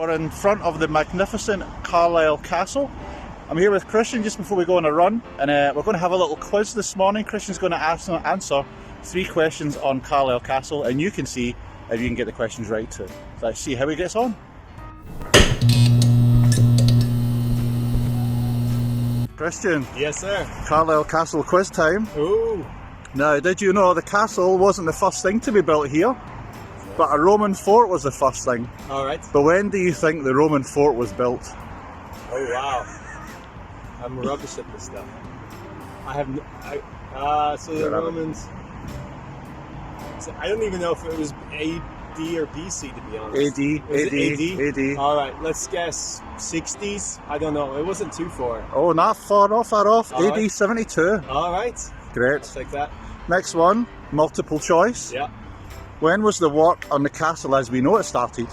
We're in front of the magnificent Carlisle Castle. I'm here with Christian just before we go on a run, and we're going to have a little quiz this morning. Christian's going to answer 3 questions on Carlisle Castle, and you can see if you can get the questions right too. So let's see how he gets on. Christian. Yes, sir. Carlisle Castle quiz time. Ooh. Now, did you know the castle wasn't the first thing to be built here? But a Roman fort was the first thing. All right. But when do you think the Roman fort was built? Oh, wow. I'm rubbish at this stuff. I have so the Romans. So I don't even know if it was AD or BC, to be honest. AD. All right, let's guess 60s. I don't know. It wasn't too far. Oh, not far off. All AD right. 72. All right. Great. I'll take that. Next one, multiple choice. Yeah. When was the work on the castle as we know it started?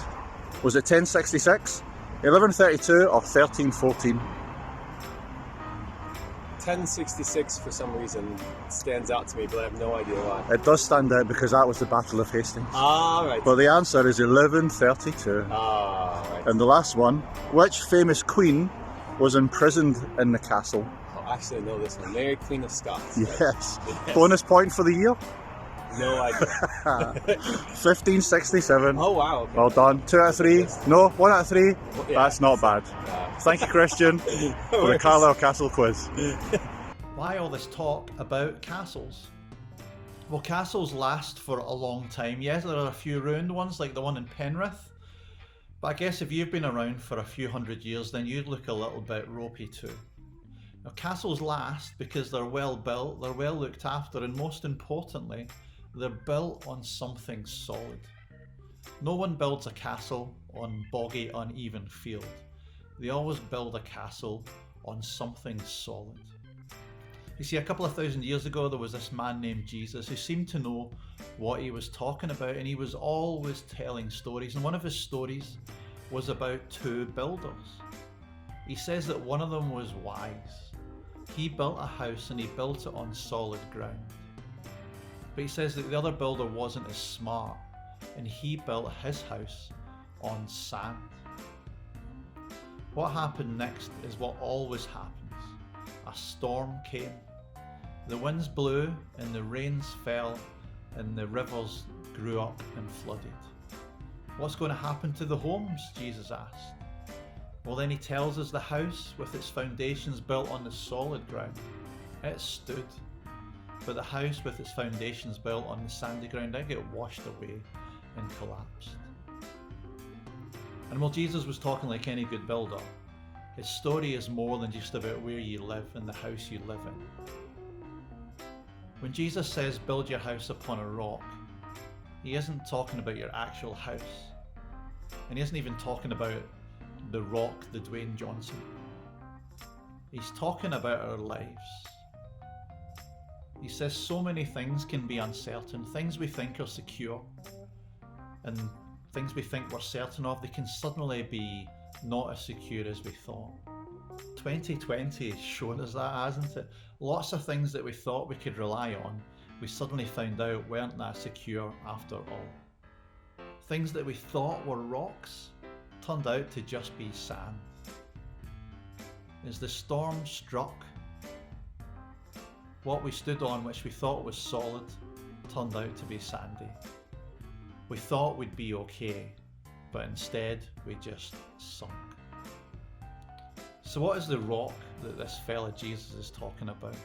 Was it 1066, 1132 or 1314? 1066 for some reason stands out to me, but I have no idea why. It does stand out because that was the Battle of Hastings. All right. But the answer is 1132. All right. And the last one, which famous queen was imprisoned in the castle? Oh, actually, I know this one. Mary, Queen of Scots. Yes. Bonus point for the year? No idea. 1567. Oh, wow. Okay. Well done. 2 out of 3. No, 1 out of 3. Yeah. That's not bad. Thank you, Christian, for the Carlisle Castle quiz. Why all this talk about castles? Well, castles last for a long time. Yes, there are a few ruined ones like the one in Penrith, but I guess if you've been around for a few hundred years, then you'd look a little bit ropey too. Now, castles last because they're well built, they're well looked after, and most importantly, they're built on something solid. No one builds a castle on boggy, uneven field. They always build a castle on something solid. You see, a couple of thousand years ago, there was this man named Jesus who seemed to know what he was talking about, and he was always telling stories. And one of his stories was about 2 builders. He says that one of them was wise. He built a house and he built it on solid ground. But he says that the other builder wasn't as smart, and he built his house on sand. What happened next is what always happens. A storm came, the winds blew and the rains fell and the rivers grew up and flooded. What's going to happen to the homes? Jesus asked. Well, then he tells us the house with its foundations built on the solid ground. It stood. But the house with its foundations built on the sandy ground, it got washed away and collapsed. And while Jesus was talking like any good builder, his story is more than just about where you live and the house you live in. When Jesus says build your house upon a rock, he isn't talking about your actual house. And he isn't even talking about the rock, the Dwayne Johnson. He's talking about our lives. He says so many things can be uncertain, things we think are secure, and things we think we're certain of, they can suddenly be not as secure as we thought. 2020 has shown us that, hasn't it? Lots of things that we thought we could rely on, we suddenly found out weren't that secure after all. Things that we thought were rocks turned out to just be sand. As the storm struck, what we stood on, which we thought was solid, turned out to be sandy. We thought we'd be okay, but instead we just sunk. So what is the rock that this fella Jesus is talking about?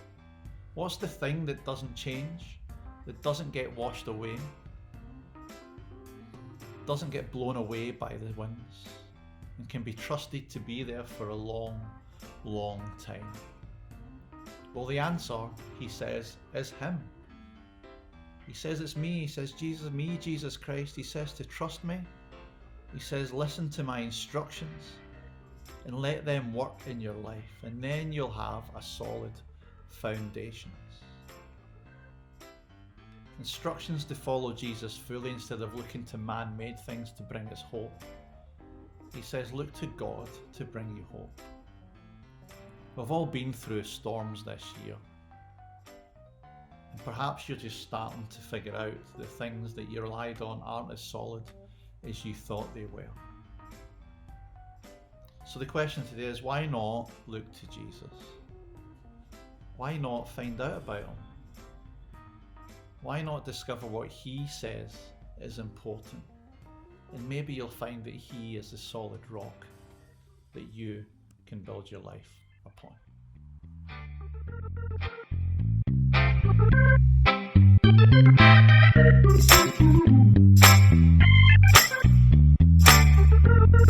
What's the thing that doesn't change, that doesn't get washed away, doesn't get blown away by the winds, and can be trusted to be there for a long, long time? Well, the answer, he says, is him. He says it's me. He says, me, Jesus Christ. He says to trust me. He says, listen to my instructions and let them work in your life, and then you'll have a solid foundations. Instructions to follow Jesus fully instead of looking to man-made things to bring us hope. He says, look to God to bring you hope. We've all been through storms this year, and perhaps you're just starting to figure out the things that you relied on aren't as solid as you thought they were. So the question today is, why not look to Jesus? Why not find out about him? Why not discover what he says is important? And maybe you'll find that he is the solid rock that you can build your life upon.